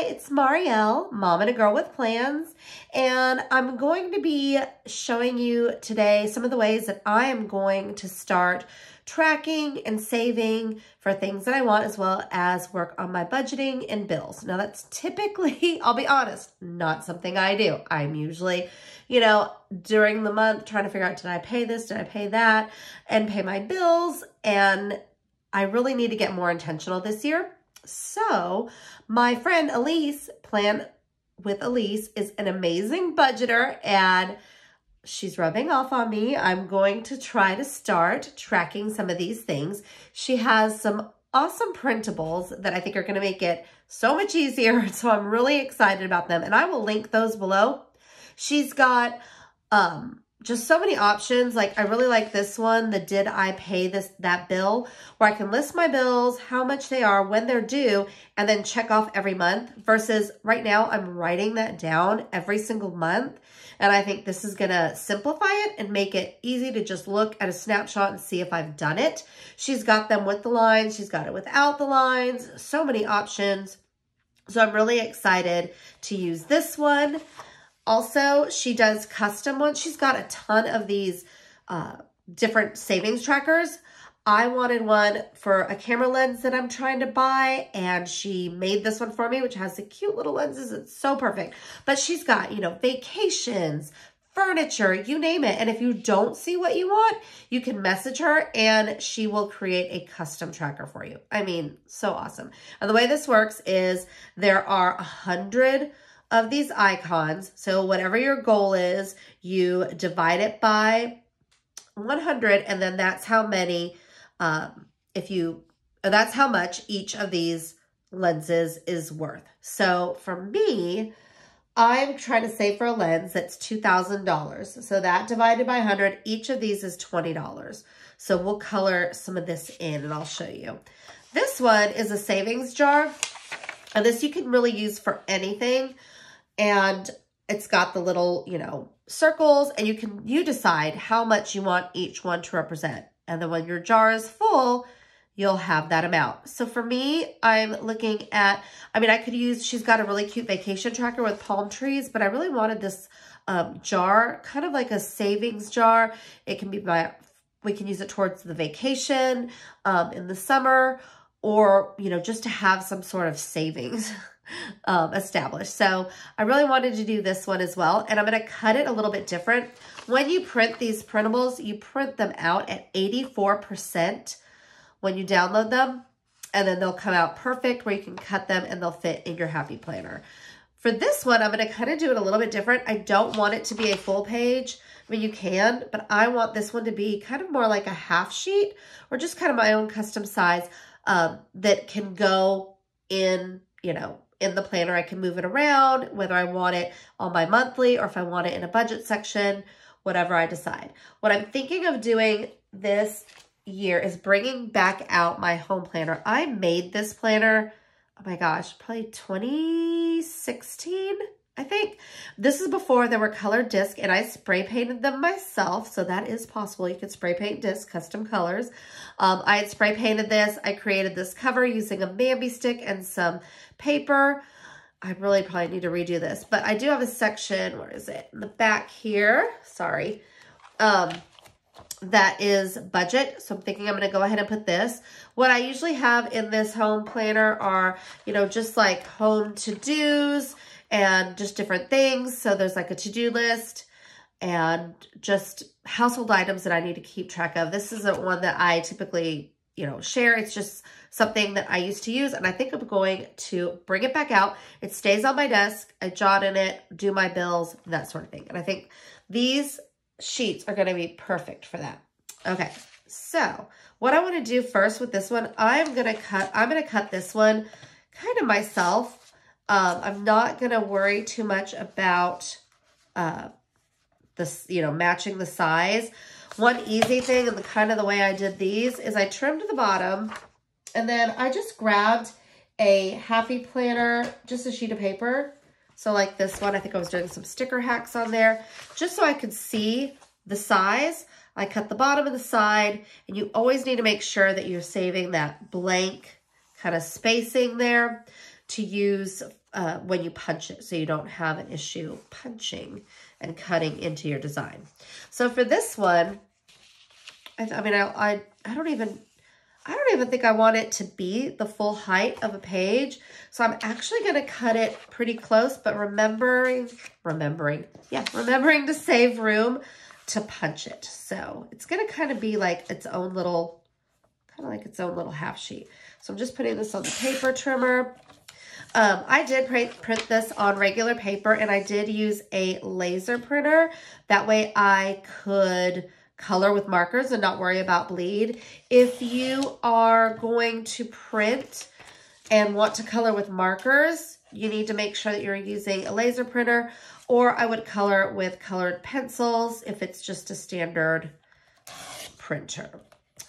Hi, it's Marielle, Mom and a Girl with Plans, and I'm going to be showing you today some of the ways that I am going to start tracking and saving for things that I want, as well as work on my budgeting and bills. Now that's typically, I'll be honest, not something I do. I'm usually, during the month trying to figure out, did I pay this, did I pay that, and pay my bills, and I really need to get more intentional this year. So my friend Ilysse, Planwithilysse, is an amazing budgeter and she's rubbing off on me. I'm going to try to start tracking some of these things. She has some awesome printables that I think are going to make it so much easier. So I'm really excited about them and I will link those below. She's got just so many options. Like I really like this one, the did I pay that bill, where I can list my bills, how much they are, when they're due, and then check off every month, versus right now I'm writing that down every single month. And I think this is gonna simplify it and make it easy to just look at a snapshot and see if I've done it. She's got them with the lines, she's got it without the lines, so many options. So I'm really excited to use this one. Also, she does custom ones. She's got a ton of these different savings trackers. I wanted one for a camera lens that I'm trying to buy, and she made this one for me, which has the cute little lenses. It's so perfect. But she's got, vacations, furniture, you name it. And if you don't see what you want, you can message her and she will create a custom tracker for you. I mean, so awesome. And the way this works is there are 100 of these icons. So whatever your goal is, you divide it by 100, and then that's how many, that's how much each of these lenses is worth. So for me, I'm trying to save for a lens that's $2,000. So that divided by 100, each of these is $20. So we'll color some of this in and I'll show you. This one is a savings jar, and this you can really use for anything. And it's got the little, circles, and you decide how much you want each one to represent. And then when your jar is full, you'll have that amount. So for me, I'm looking at, she's got a really cute vacation tracker with palm trees, but I really wanted this jar, kind of like a savings jar. It can be we can use it towards the vacation in the summer, or, just to have some sort of savings established. So I really wanted to do this one as well. And I'm going to cut it a little bit different. When you print these printables, you print them out at 84% when you download them, and then they'll come out perfect where you can cut them and they'll fit in your happy planner. For this one, I'm going to kind of do it a little bit different. I don't want it to be a full page. I mean, you can, but I want this one to be kind of more like a half sheet, or just kind of my own custom size that can go in, in the planner. I can move it around, whether I want it on my monthly or if I want it in a budget section, whatever I decide. What I'm thinking of doing this year is bringing back out my home planner. I made this planner, oh my gosh, probably 2016, I think. This is before there were colored discs, and I spray painted them myself. So that is possible. You can spray paint discs, custom colors. I had spray painted this. I created this cover using a Bambi stick and some paper. I really probably need to redo this, but I do have a section, where is it? In the back here, sorry, that is budget. So I'm thinking I'm going to go ahead and put this. What I usually have in this home planner are, just like home to-dos and just different things. So there's like a to-do list and just household items that I need to keep track of. This isn't one that I typically, share. It's just something that I used to use, and I think I'm going to bring it back out. It stays on my desk. I jot in it, do my bills, that sort of thing. And I think these sheets are going to be perfect for that. Okay, so what I want to do first with this one, I'm going to cut this one kind of myself. I'm not going to worry too much about this, matching the size. One easy thing, and the way I did these, is I trimmed the bottom, and then I just grabbed a happy planner, just a sheet of paper. So like this one, I think I was doing some sticker hacks on there, just so I could see the size. I cut the bottom and the side, and you always need to make sure that you're saving that blank kind of spacing there. to use when you punch it, so you don't have an issue punching and cutting into your design. So for this one, I don't even think I want it to be the full height of a page. So I'm actually going to cut it pretty close, but remembering to save room to punch it. So it's going to kind of be like its own little, half sheet. So I'm just putting this on the paper trimmer. I did print this on regular paper, and I did use a laser printer. That way I could color with markers and not worry about bleed. If you are going to print and want to color with markers, you need to make sure that you're using a laser printer, or I would color with colored pencils if it's just a standard printer.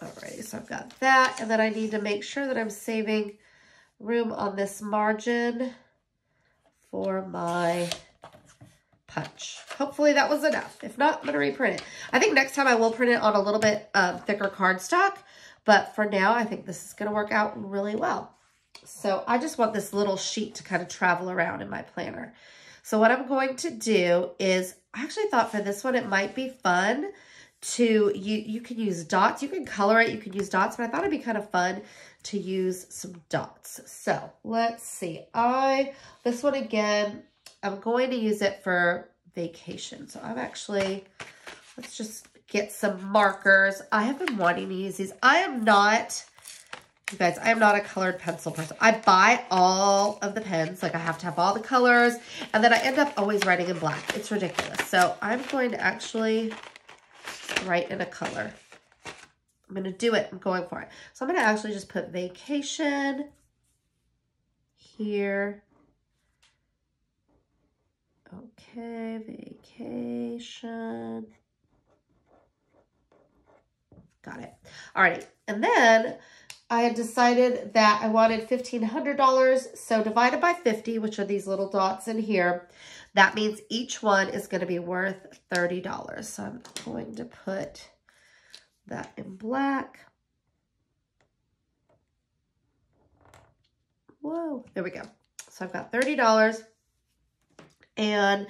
Alrighty, so I've got that, and then I need to make sure that I'm saving room on this margin for my punch. Hopefully that was enough. If not, I'm going to reprint it. I think next time I will print it on a little bit thicker cardstock, but for now, I think this is going to work out really well. So I just want this little sheet to kind of travel around in my planner. So what I'm going to do is, I actually thought for this one, it might be fun to, you can use dots, you can color it, you can use dots, but I thought it'd be kind of fun to use some dots. So let's see. This one again, I'm going to use it for vacation. So let's just get some markers. I have been wanting to use these. You guys, I am not a colored pencil person. I buy all of the pens. Like, I have to have all the colors, and then I end up always writing in black. It's ridiculous. So I'm going to actually write in a color. I'm going to do it. I'm going for it. So I'm going to actually just put vacation here. Okay, vacation. Got it. All right. And then I had decided that I wanted $1,500. So divided by 50, which are these little dots in here, that means each one is going to be worth $30. So I'm going to put that in black. Whoa, there we go. So I've got $30, and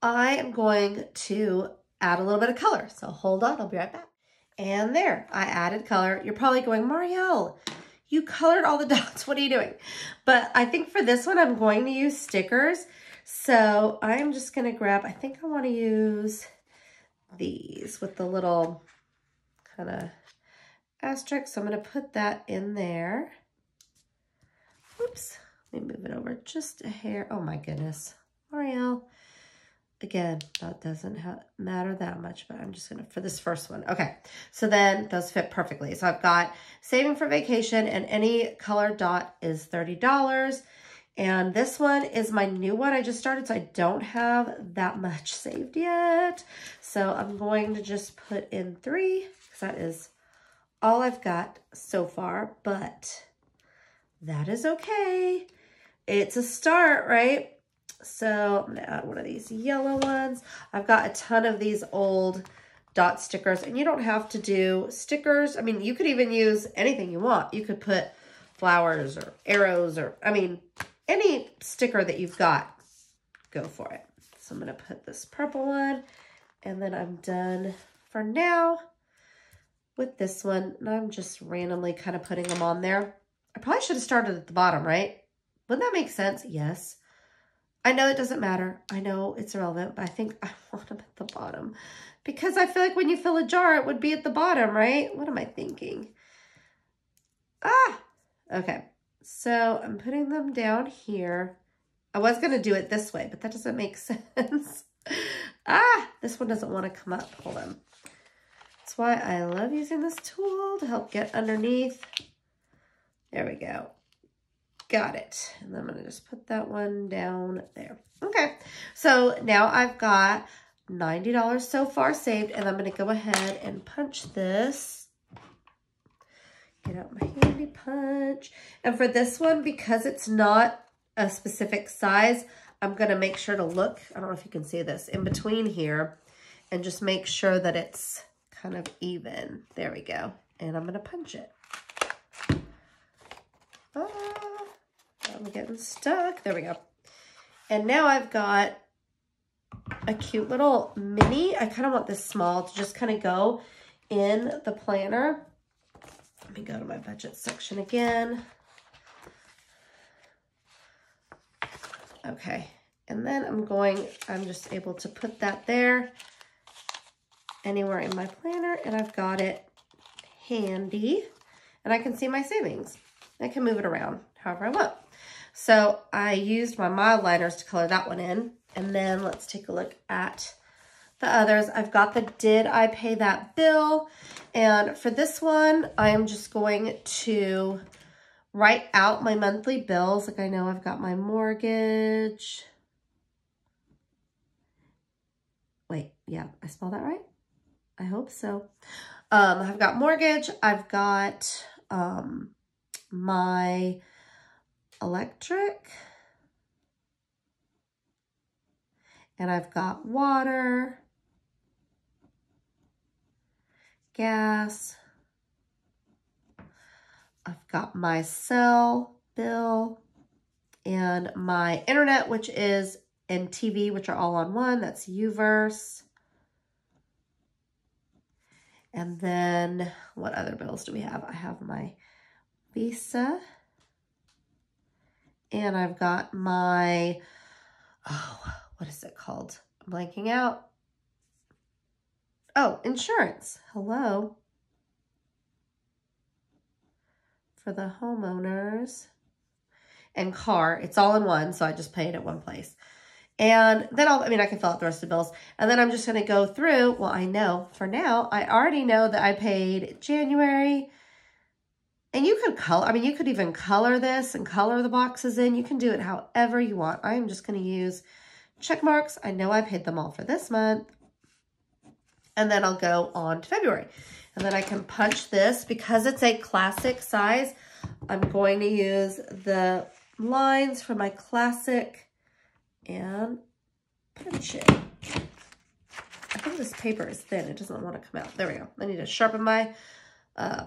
I am going to add a little bit of color. So hold on, I'll be right back. And there, I added color. You're probably going, Marielle, you colored all the dots. What are you doing? But I think for this one, I'm going to use stickers. So I'm just going to grab, I think I want to use these with the little kind of asterisk. So I'm going to put that in there. Oops, let me move it over just a hair. Oh my goodness, Marielle. Again, that doesn't matter that much, but I'm just going to, for this first one. Okay, so then those fit perfectly. So I've got saving for vacation, and any color dot is $30. And this one is my new one I just started, so I don't have that much saved yet. So I'm going to just put in 3, because that is all I've got so far, but that is okay. It's a start, right? So I'm gonna add one of these yellow ones. I've got a ton of these old dot stickers, and you don't have to do stickers. I mean, you could even use anything you want. You could put flowers or arrows, or, I mean, any sticker that you've got, go for it. So I'm gonna put this purple one, and then I'm done for now with this one. And I'm just randomly kind of putting them on there. I probably should have started at the bottom, right? Wouldn't that make sense? Yes. I know it doesn't matter. I know it's irrelevant, but I think I want them at the bottom, because I feel like when you fill a jar, it would be at the bottom, right? What am I thinking? Okay. So I'm putting them down here. I was going to do it this way, but that doesn't make sense. This one doesn't want to come up. Hold on. That's why I love using this tool to help get underneath. There we go. Got it. And then I'm going to just put that one down there. Okay. So now I've got $90 so far saved, and I'm going to go ahead and punch this. Get out my handy punch. And for this one, because it's not a specific size, I'm going to make sure to look, I don't know if you can see this, in between here, and just make sure that it's kind of even. There we go. And I'm going to punch it. I'm getting stuck. There we go. And now I've got a cute little mini. I kind of want this small to just kind of go in the planner. Let me go to my budget section again. Okay, and then I'm just able to put that there anywhere in my planner, and I've got it handy, and I can see my savings. I can move it around however I want. So I used my mild liners to color that one in, and then let's take a look at the others. I've got the Did I Pay That Bill, and for this one, I am just going to write out my monthly bills. Like I know I've got my mortgage. Wait, yeah, I spelled that right? I hope so. I've got mortgage. I've got my electric. And I've got water, gas. I've got my cell bill and my internet, which is, and TV, which are all on one. That's Uverse. And then what other bills do we have? I have my Visa. And I've got my, what is it called? I'm blanking out. Oh, insurance. Hello. For the homeowners and car. It's all in one, so I just pay it at one place. And then I can fill out the rest of the bills. And then I'm just going to go through, well, I know for now, I already know that I paid January. And you could color, you could even color this and color the boxes in. You can do it however you want. I am just going to use check marks. I know I paid them all for this month. And then I'll go on to February. And then I can punch this because it's a classic size. I'm going to use the lines for my classic and punch it. I think this paper is thin. It doesn't want to come out. There we go. I need to sharpen my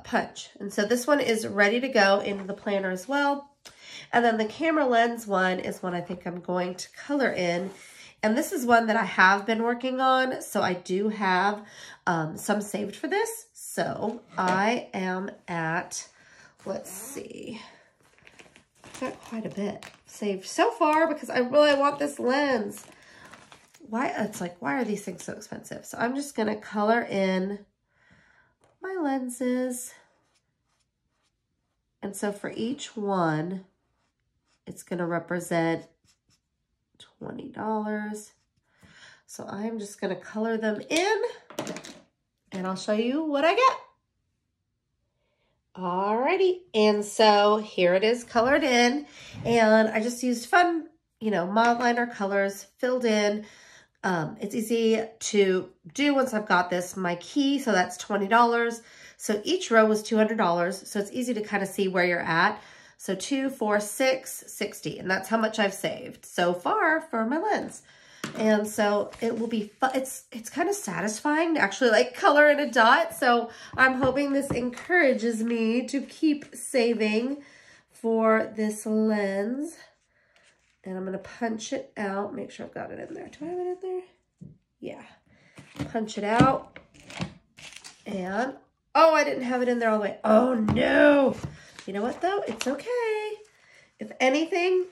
punch. And so this one is ready to go into the planner as well. And then the camera lens one is one I think I'm going to color in. And this is one that I have been working on. So I do have some saved for this. So I am at, let's see, I've got quite a bit saved so far because I really want this lens. Why are these things so expensive? So I'm just going to color in my lenses. And so for each one, it's going to represent $20. So I'm just going to color them in and I'll show you what I get. Alrighty, and so here it is colored in, and I just used fun, mild liner colors filled in. It's easy to do once I've got this. My key, so that's $20. So each row was $200, so it's easy to kind of see where you're at. So 2, 4, 6, 60, and that's how much I've saved so far for my lens. And so it will be fun. It's kind of satisfying to actually color in a dot. So I'm hoping this encourages me to keep saving for this lens. And I'm going to punch it out. Make sure I've got it in there. Do I have it in there? Yeah. Punch it out. And, oh, I didn't have it in there all the way. Oh, no. You know what, though? It's okay. If anything,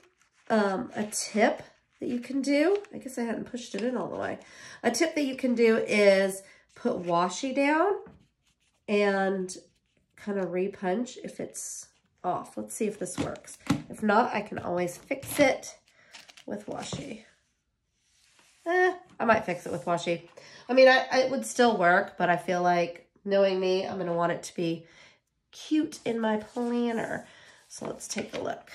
a tip that you can do, I guess I hadn't pushed it in all the way. A tip that you can do is put washi down and kind of repunch if it's off. Let's see if this works. If not, I can always fix it with washi. I might fix it with washi. It would still work, but I feel like, knowing me, I'm going to want it to be cute in my planner. So let's take a look.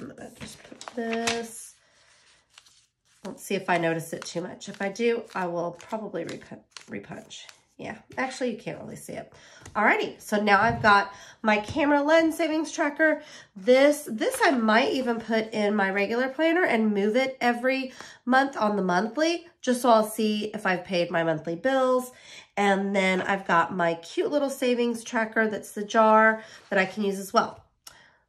I'm going to just put this. Let's see if I notice it too much. If I do, I will probably repunch. Yeah, actually you can't really see it. Alrighty, so now I've got my camera lens savings tracker. This I might even put in my regular planner and move it every month on the monthly, just so I'll see if I've paid my monthly bills. And then I've got my cute little savings tracker that's the jar that I can use as well.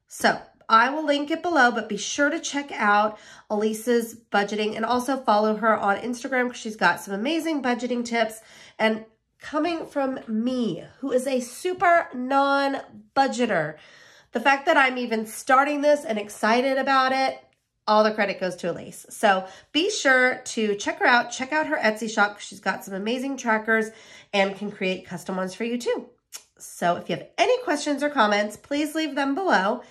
So I will link it below, but be sure to check out Ilysse's budgeting and also follow her on Instagram because she's got some amazing budgeting tips. And coming from me, who is a super non-budgeter, the fact that I'm even starting this and excited about it, all the credit goes to Ilysse. So be sure to check her out. Check out her Etsy shop because she's got some amazing trackers and can create custom ones for you too. So if you have any questions or comments, please leave them below.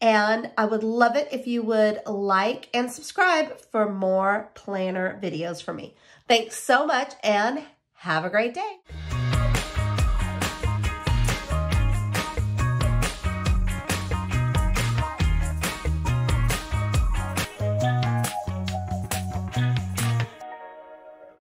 And I would love it if you would like and subscribe for more planner videos from me. Thanks so much and have a great day.